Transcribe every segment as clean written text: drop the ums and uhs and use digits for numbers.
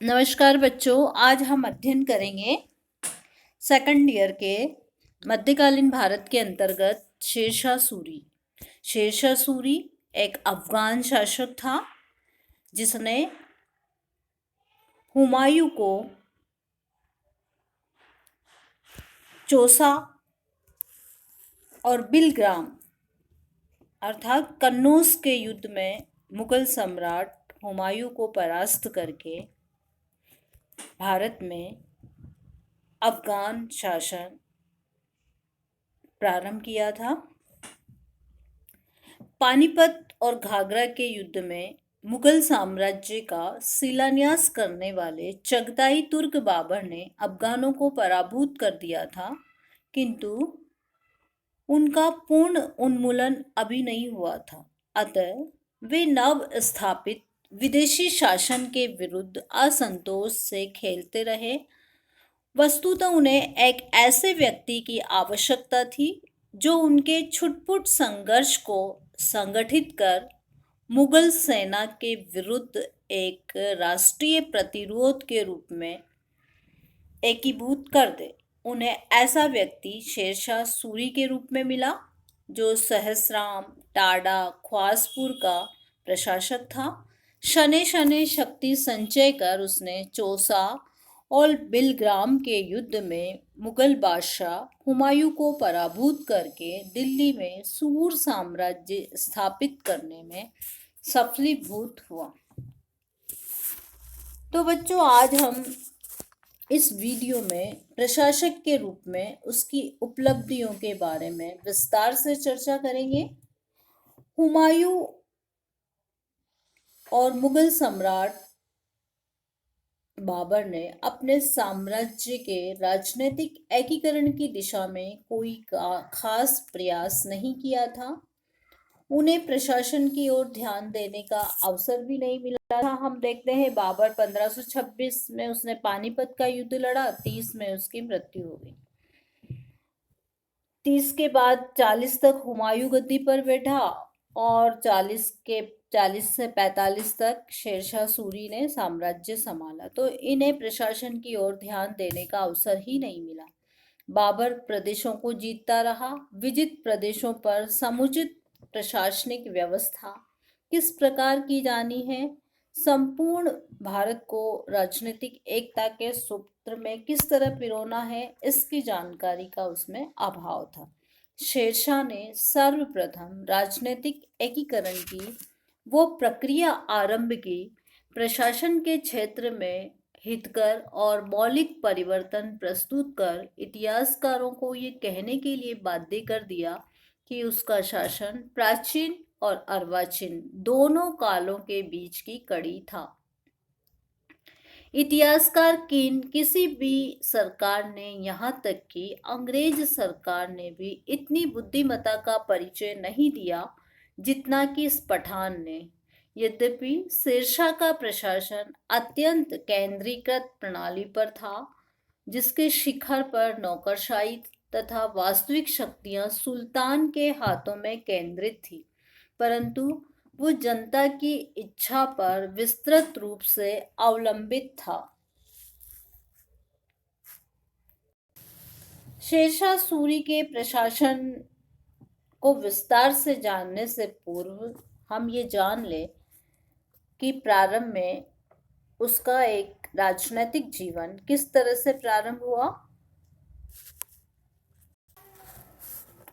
नमस्कार बच्चों, आज हम अध्ययन करेंगे सेकंड ईयर के मध्यकालीन भारत के अंतर्गत शेरशाह सूरी। शेरशाह सूरी एक अफगान शासक था जिसने हुमायूं को चौसा और बिलग्राम अर्थात कन्नौज के युद्ध में मुगल सम्राट हुमायूं को परास्त करके भारत में अफगान शासन प्रारंभ किया था। पानीपत और घाघरा के युद्ध में मुगल साम्राज्य का शिलान्यास करने वाले चगताई तुर्क बाबर ने अफगानों को पराभूत कर दिया था, किंतु उनका पूर्ण उन्मूलन अभी नहीं हुआ था। अतः वे नव स्थापित विदेशी शासन के विरुद्ध असंतोष से खेलते रहे। वस्तुतः उन्हें एक ऐसे व्यक्ति की आवश्यकता थी जो उनके छुटपुट संघर्ष को संगठित कर मुगल सेना के विरुद्ध एक राष्ट्रीय प्रतिरोध के रूप में एकीभूत कर दे। उन्हें ऐसा व्यक्ति शेरशाह सूरी के रूप में मिला, जो सहस्राम, टाडा, ख्वासपुर का प्रशासक था। शनै शनै शक्ति संचय कर उसने चौसा और बिलग्राम के युद्ध में मुगल बादशाह हुमायूं को पराभूत करके दिल्ली में सूर साम्राज्य स्थापित करने में सफलीभूत हुआ। तो बच्चों, आज हम इस वीडियो में प्रशासक के रूप में उसकी उपलब्धियों के बारे में विस्तार से चर्चा करेंगे। हुमायूं और मुगल सम्राट बाबर ने अपने साम्राज्य के राजनीतिक एकीकरण की दिशा में कोई खास प्रयास नहीं किया था। उन्हें प्रशासन की ओर ध्यान देने का अवसर भी नहीं मिला था। हम देखते हैं बाबर 1526 में उसने पानीपत का युद्ध लड़ा, 30 में उसकी मृत्यु हो गई। 30 के बाद 40 तक हुमायूं गद्दी पर बैठा और 40 से 45 तक शेरशाह सूरी ने साम्राज्य संभाला। तो इन्हें प्रशासन की ओर ध्यान देने का अवसर ही नहीं मिला। बाबर प्रदेशों को जीतता रहा। विजित प्रदेशों पर समुचित प्रशासनिक व्यवस्था किस प्रकार की जानी है, संपूर्ण भारत को राजनीतिक एकता के सूत्र में किस तरह पिरोना है, इसकी जानकारी का उसमें अभाव था। शेरशाह ने सर्वप्रथम राजनीतिक एकीकरण की वो प्रक्रिया आरंभ की, प्रशासन के क्षेत्र में हितकर और मौलिक परिवर्तन प्रस्तुत कर इतिहासकारों को ये कहने के लिए बाध्य कर दिया कि उसका शासन प्राचीन और अर्वाचीन दोनों कालों के बीच की कड़ी था। इतिहासकार किसी भी सरकार ने, यहाँ तक कि अंग्रेज सरकार ने भी इतनी बुद्धिमत्ता का परिचय नहीं दिया जितना कि इस पठान ने। यद्यपि शेरशाह का प्रशासन अत्यंत केंद्रीकृत प्रणाली पर था, जिसके शिखर पर नौकरशाही तथा वास्तविक शक्तियां सुल्तान के हाथों में केंद्रित थी, परंतु वो जनता की इच्छा पर विस्तृत रूप से अवलंबित था। शेरशाह सूरी के प्रशासन को विस्तार से जानने से पूर्व हम ये जान ले कि प्रारंभ में उसका एक राजनीतिक जीवन किस तरह से प्रारंभ हुआ।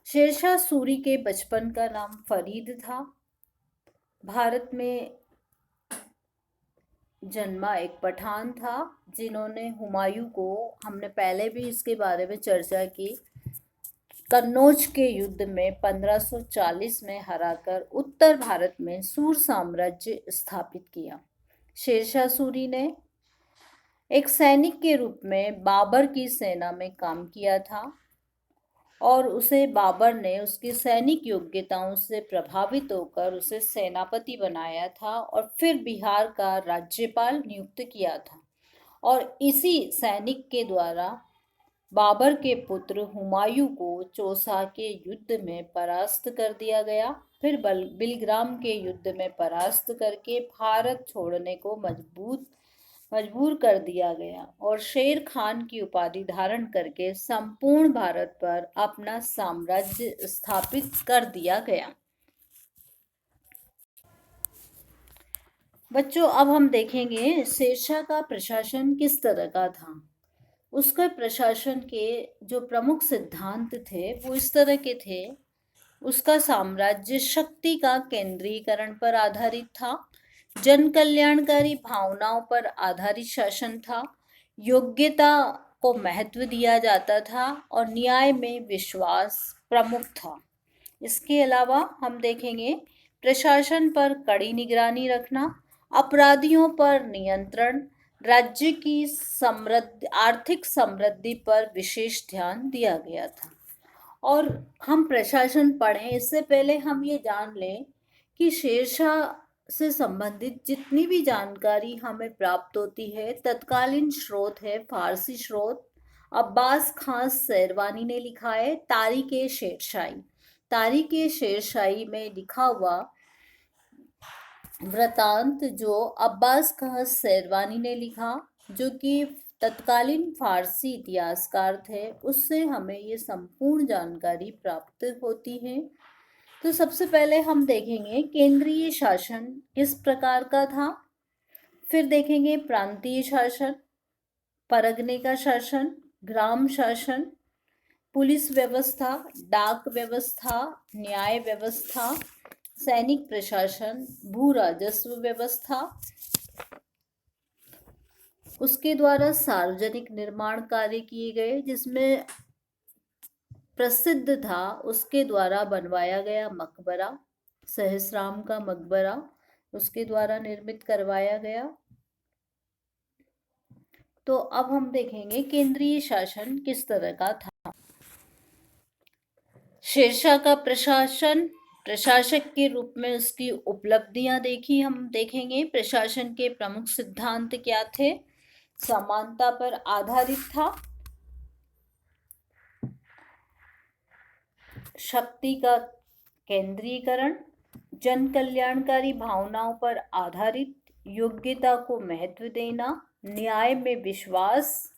शेरशाह सूरी के बचपन का नाम फरीद था। भारत में जन्मा एक पठान था जिन्होंने हुमायूं को, हमने पहले भी इसके बारे में चर्चा की, कन्नौज के युद्ध में 1540 में हराकर उत्तर भारत में सूर साम्राज्य स्थापित किया। शेरशाह सूरी ने एक सैनिक के रूप में बाबर की सेना में काम किया था और उसे बाबर ने उसकी सैनिक योग्यताओं से प्रभावित होकर उसे सेनापति बनाया था और फिर बिहार का राज्यपाल नियुक्त किया था। और इसी सैनिक के द्वारा बाबर के पुत्र हुमायूं को चौसा के युद्ध में परास्त कर दिया गया। फिर बिलग्राम के युद्ध में परास्त करके भारत छोड़ने को मजबूर कर दिया गया और शेर खान की उपाधि धारण करके संपूर्ण भारत पर अपना साम्राज्य स्थापित कर दिया गया। बच्चों, अब हम देखेंगे शेरशाह का प्रशासन किस तरह का था। उसके प्रशासन के जो प्रमुख सिद्धांत थे वो इस तरह के थे। उसका साम्राज्य शक्ति का केंद्रीकरण पर आधारित था, जन कल्याणकारी भावनाओं पर आधारित शासन था, योग्यता को महत्व दिया जाता था और न्याय में विश्वास प्रमुख था। इसके अलावा हम देखेंगे प्रशासन पर कड़ी निगरानी रखना, अपराधियों पर नियंत्रण, राज्य की आर्थिक समृद्धि पर विशेष ध्यान दिया गया था। और हम प्रशासन पढ़ें इससे पहले हम ये जान लें कि शेरशाह से संबंधित जितनी भी जानकारी हमें प्राप्त होती है, तत्कालीन स्रोत है फारसी स्रोत। अब्बास खान शेरवानी ने लिखा है तारीख़ शेरशाही। तारीख़ शेरशाही में लिखा हुआ वृतांत जो अब्बास खान शेरवानी ने लिखा, जो कि तत्कालीन फारसी इतिहासकार थे, उससे हमें ये संपूर्ण जानकारी प्राप्त होती है। तो सबसे पहले हम देखेंगे केंद्रीय शासन किस प्रकार का था, फिर देखेंगे प्रांतीय शासन, परगने का शासन, ग्राम शासन, पुलिस व्यवस्था, डाक व्यवस्था, न्याय व्यवस्था, सैनिक प्रशासन, भू राजस्व व्यवस्था, उसके द्वारा सार्वजनिक निर्माण कार्य किए गए, जिसमें प्रसिद्ध था उसके द्वारा बनवाया गया मकबरा, सहस्राम का मकबरा उसके द्वारा निर्मित करवाया गया। तो अब हम देखेंगे केंद्रीय शासन किस तरह का था। शेरशाह का प्रशासन, प्रशासक के रूप में उसकी उपलब्धियां देखी हम देखेंगे। प्रशासन के प्रमुख सिद्धांत क्या थे? समानता पर आधारित था, शक्ति का केंद्रीकरण, जन कल्याणकारी भावनाओं पर आधारित, योग्यता को महत्व देना, न्याय में विश्वास,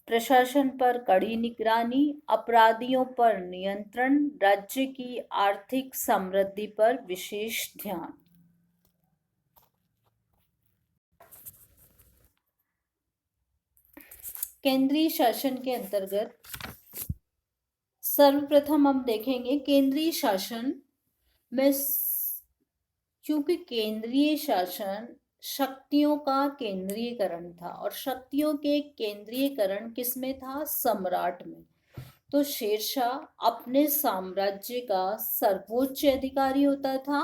प्रशासन पर कड़ी निगरानी, अपराधियों पर नियंत्रण, राज्य की आर्थिक समृद्धि पर विशेष ध्यान। केंद्रीय शासन के अंतर्गत सर्वप्रथम हम देखेंगे केंद्रीय शासन में, क्योंकि केंद्रीय शासन शक्तियों का केंद्रीकरण था और शक्तियों के केंद्रीकरण किसमें था? सम्राट में। तो शेरशाह अपने साम्राज्य का सर्वोच्च अधिकारी होता था,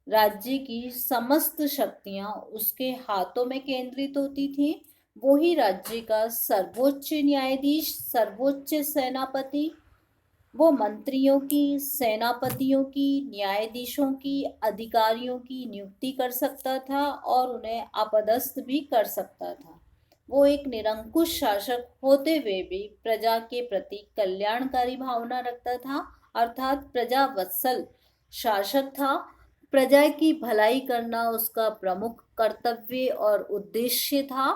राज्य की समस्त शक्तियां उसके हाथों में केंद्रित होती थी। वो ही राज्य का सर्वोच्च न्यायाधीश, सर्वोच्च सेनापति, वो मंत्रियों की, सेनापतियों की, न्यायाधीशों की, अधिकारियों की नियुक्ति कर सकता था और उन्हें अपदस्थ भी कर सकता था। वो एक निरंकुश शासक होते हुए भी प्रजा के प्रति कल्याणकारी भावना रखता था, अर्थात प्रजा वत्सल शासक था। प्रजा की भलाई करना उसका प्रमुख कर्तव्य और उद्देश्य था।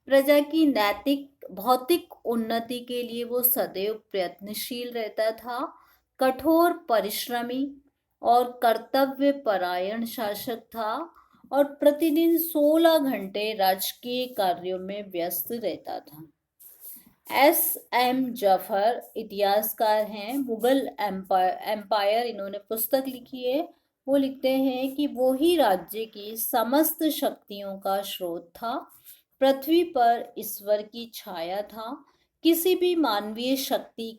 प्रजा की नैतिक भौतिक उन्नति के लिए वो सदैव प्रयत्नशील रहता था। कठोर परिश्रमी और कर्तव्य परायण शासक था और प्रतिदिन 16 घंटे राजकीय कार्यों में व्यस्त रहता था। S.M. जफर इतिहासकार हैं, मुगल एम्पायर इन्होंने पुस्तक लिखी है। वो लिखते हैं कि वो ही राज्य की समस्त शक्तियों का स्रोत था, पृथ्वी पर ईश्वर की छाया था, किसी भी मानवीय शक्ति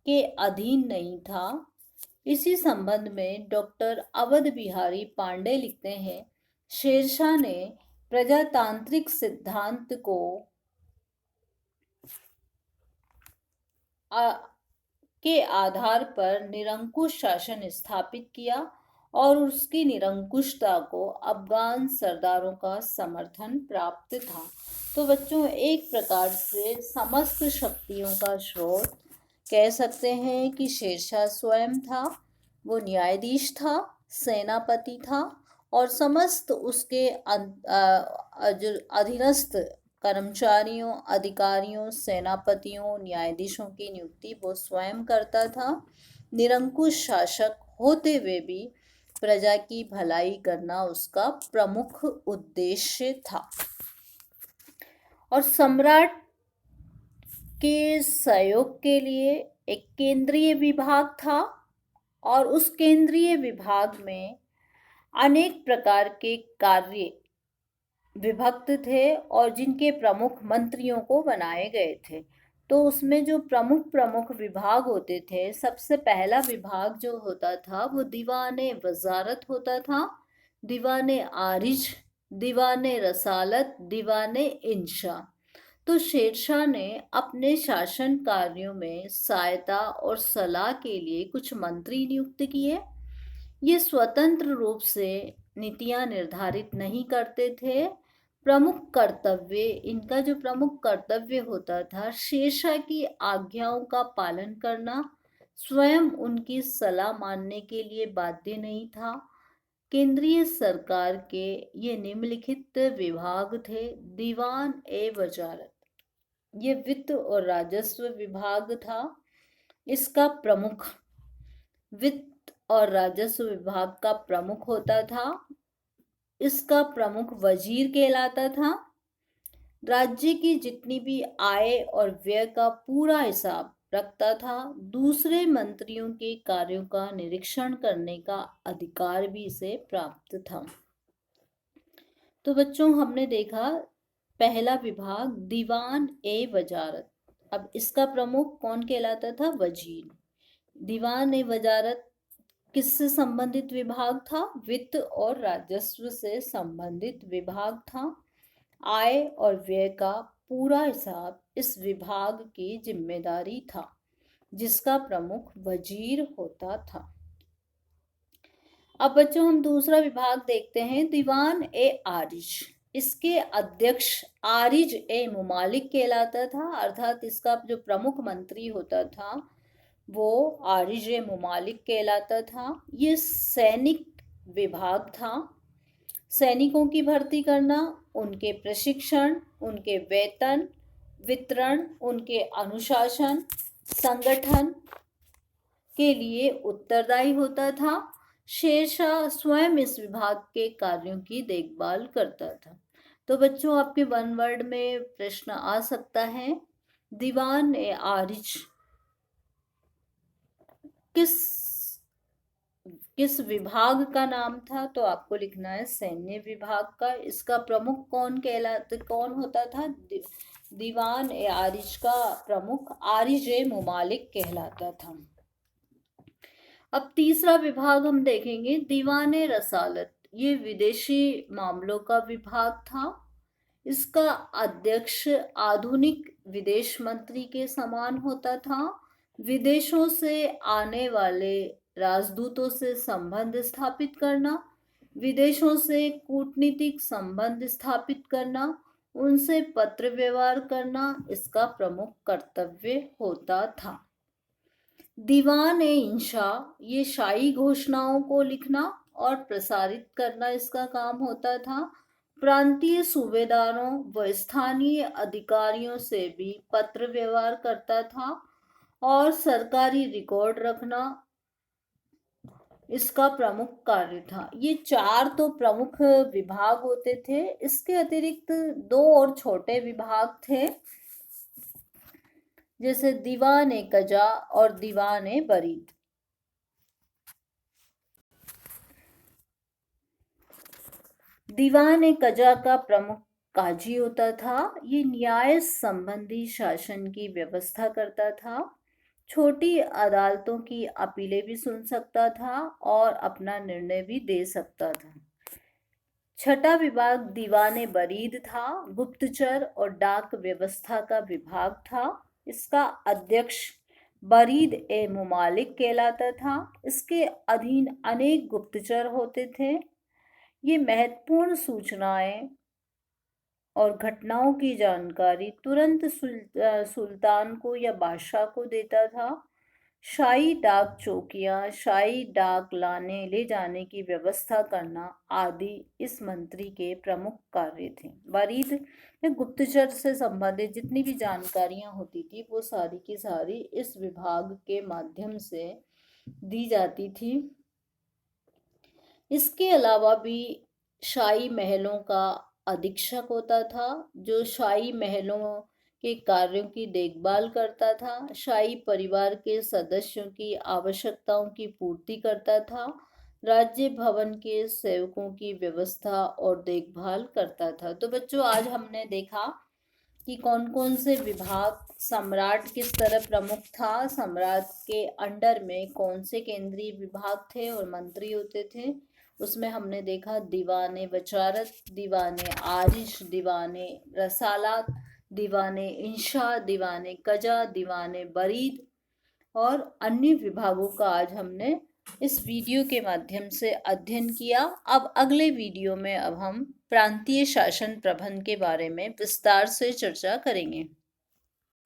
के अधीन नहीं था। इसी संबंध में डॉक्टर अवध बिहारी पांडे लिखते हैं, शेरशाह ने प्रजातांत्रिक सिद्धांत के आधार पर निरंकुश शासन स्थापित किया और उसकी निरंकुशता को अफगान सरदारों का समर्थन प्राप्त था। तो बच्चों, एक प्रकार से समस्त शक्तियों का स्रोत कह सकते हैं कि शेरशाह स्वयं था। वो न्यायाधीश था, सेनापति था और समस्त उसके जो अधीनस्थ कर्मचारियों, अधिकारियों, सेनापतियों, न्यायाधीशों की नियुक्ति वो स्वयं करता था। निरंकुश शासक होते हुए भी प्रजा की भलाई करना उसका प्रमुख उद्देश्य था। और सम्राट के सहयोग के लिए एक केंद्रीय विभाग था और उस केंद्रीय विभाग में अनेक प्रकार के कार्य विभक्त थे और जिनके प्रमुख मंत्रियों को बनाए गए थे। तो उसमें जो प्रमुख प्रमुख विभाग होते थे, सबसे पहला विभाग जो होता था वो दीवाने वजारत होता था, दीवाने आरिज, दीवाने रसालत, दीवाने इंशा। तो शेरशाह ने अपने शासन कार्यों में सहायता और सलाह के लिए कुछ मंत्री नियुक्त किए। ये स्वतंत्र रूप से नीतियां निर्धारित नहीं करते थे। इनका जो प्रमुख कर्तव्य होता था, शेरशाह की आज्ञाओं का पालन करना, स्वयं उनकी सलाह मानने के लिए बाध्य नहीं था। केंद्रीय सरकार के ये निम्नलिखित विभाग थे। दीवान ए वजारत, ये वित्त और राजस्व विभाग था। इसका प्रमुख वित्त और राजस्व विभाग का प्रमुख होता था। इसका प्रमुख वजीर कहलाता था। राज्य की जितनी भी आय और व्यय का पूरा हिसाब रखता था। दूसरे मंत्रियों के कार्यों का निरीक्षण करने का अधिकार भी इसे प्राप्त था। तो बच्चों, हमने देखा पहला विभाग दीवान ए वजारत। अब इसका प्रमुख कौन कहलाता था? वजीर। दीवान ए वजारत किससे संबंधित विभाग था? वित्त और राजस्व से संबंधित विभाग था। आय और व्यय का पूरा हिसाब इस विभाग की जिम्मेदारी था, जिसका प्रमुख वजीर होता था। अब बच्चों, हम दूसरा विभाग देखते हैं, दीवान ए आरिज। इसके अध्यक्ष आरिज ए मुमालिक कहलाता था, अर्थात इसका जो प्रमुख मंत्री होता था वो आरिज ए मुमालिक कहलाता था। ये सैनिक विभाग था। सैनिकों की भर्ती करना, उनके प्रशिक्षण, उनके वेतन वितरण, उनके अनुशासन, संगठन के लिए उत्तरदायी होता था। शेरशाह स्वयं इस विभाग के कार्यों की देखभाल करता था। तो बच्चों, आपके वन वर्ड में प्रश्न आ सकता है, दीवान ए आरिज किस विभाग का नाम था? तो आपको लिखना है सैन्य विभाग का। इसका प्रमुख कौन होता था? दीवान ए आरिज का प्रमुख आरिज ए मुमालिक कहलाता था। अब तीसरा विभाग हम देखेंगे, दीवान ए रसालत। ये विदेशी मामलों का विभाग था। इसका अध्यक्ष आधुनिक विदेश मंत्री के समान होता था। विदेशों से आने वाले राजदूतों से संबंध स्थापित करना, विदेशों से कूटनीतिक संबंध स्थापित करना, उनसे पत्र व्यवहार करना इसका प्रमुख कर्तव्य होता था। दीवान ए इंशा, ये शाही घोषणाओं को लिखना और प्रसारित करना इसका काम होता था। प्रांतीय सूबेदारों व स्थानीय अधिकारियों से भी पत्र व्यवहार करता था और सरकारी रिकॉर्ड रखना इसका प्रमुख कार्य था। ये चार तो प्रमुख विभाग होते थे। इसके अतिरिक्त दो और छोटे विभाग थे, जैसे दीवान ए कजा और दीवान ए बरीद। दीवान ए कजा का प्रमुख काजी होता था। ये न्याय संबंधी शासन की व्यवस्था करता था। छोटी अदालतों की अपीलें भी सुन सकता था और अपना निर्णय भी दे सकता था। छठा विभाग दीवाने बरीद था। गुप्तचर और डाक व्यवस्था का विभाग था। इसका अध्यक्ष बरीद ए मुमालिक कहलाता था। इसके अधीन अनेक गुप्तचर होते थे। ये महत्वपूर्ण सूचनाएं और घटनाओं की जानकारी तुरंत सुल्तान को या बादशाह को देता था। शाही डाक चौकियां, शाही डाक लाने ले जाने की व्यवस्था करना आदि इस मंत्री के प्रमुख कार्य थे। वरीद में गुप्तचर से संबंधित जितनी भी जानकारियां होती थी वो सारी की सारी इस विभाग के माध्यम से दी जाती थी। इसके अलावा भी शाही महलों का अधीक्षक होता था, जो शाही महलों के कार्यों की देखभाल करता था, शाही परिवार के सदस्यों की आवश्यकताओं की पूर्ति करता था, राज्य भवन के सेवकों की व्यवस्था और देखभाल करता था। तो बच्चों, आज हमने देखा कि कौन कौन से विभाग, सम्राट किस तरह प्रमुख था, सम्राट के अंडर में कौन से केंद्रीय विभाग थे और मंत्री होते थे। उसमें हमने देखा दीवाने वजारत, दीवाने आरिश, दीवाने रसालात, दीवाने इंशा, दीवाने कजा, दीवाने बरीद और अन्य विभागों का आज हमने इस वीडियो के माध्यम से अध्ययन किया। अब अगले वीडियो में अब हम प्रांतीय शासन प्रबंध के बारे में विस्तार से चर्चा करेंगे।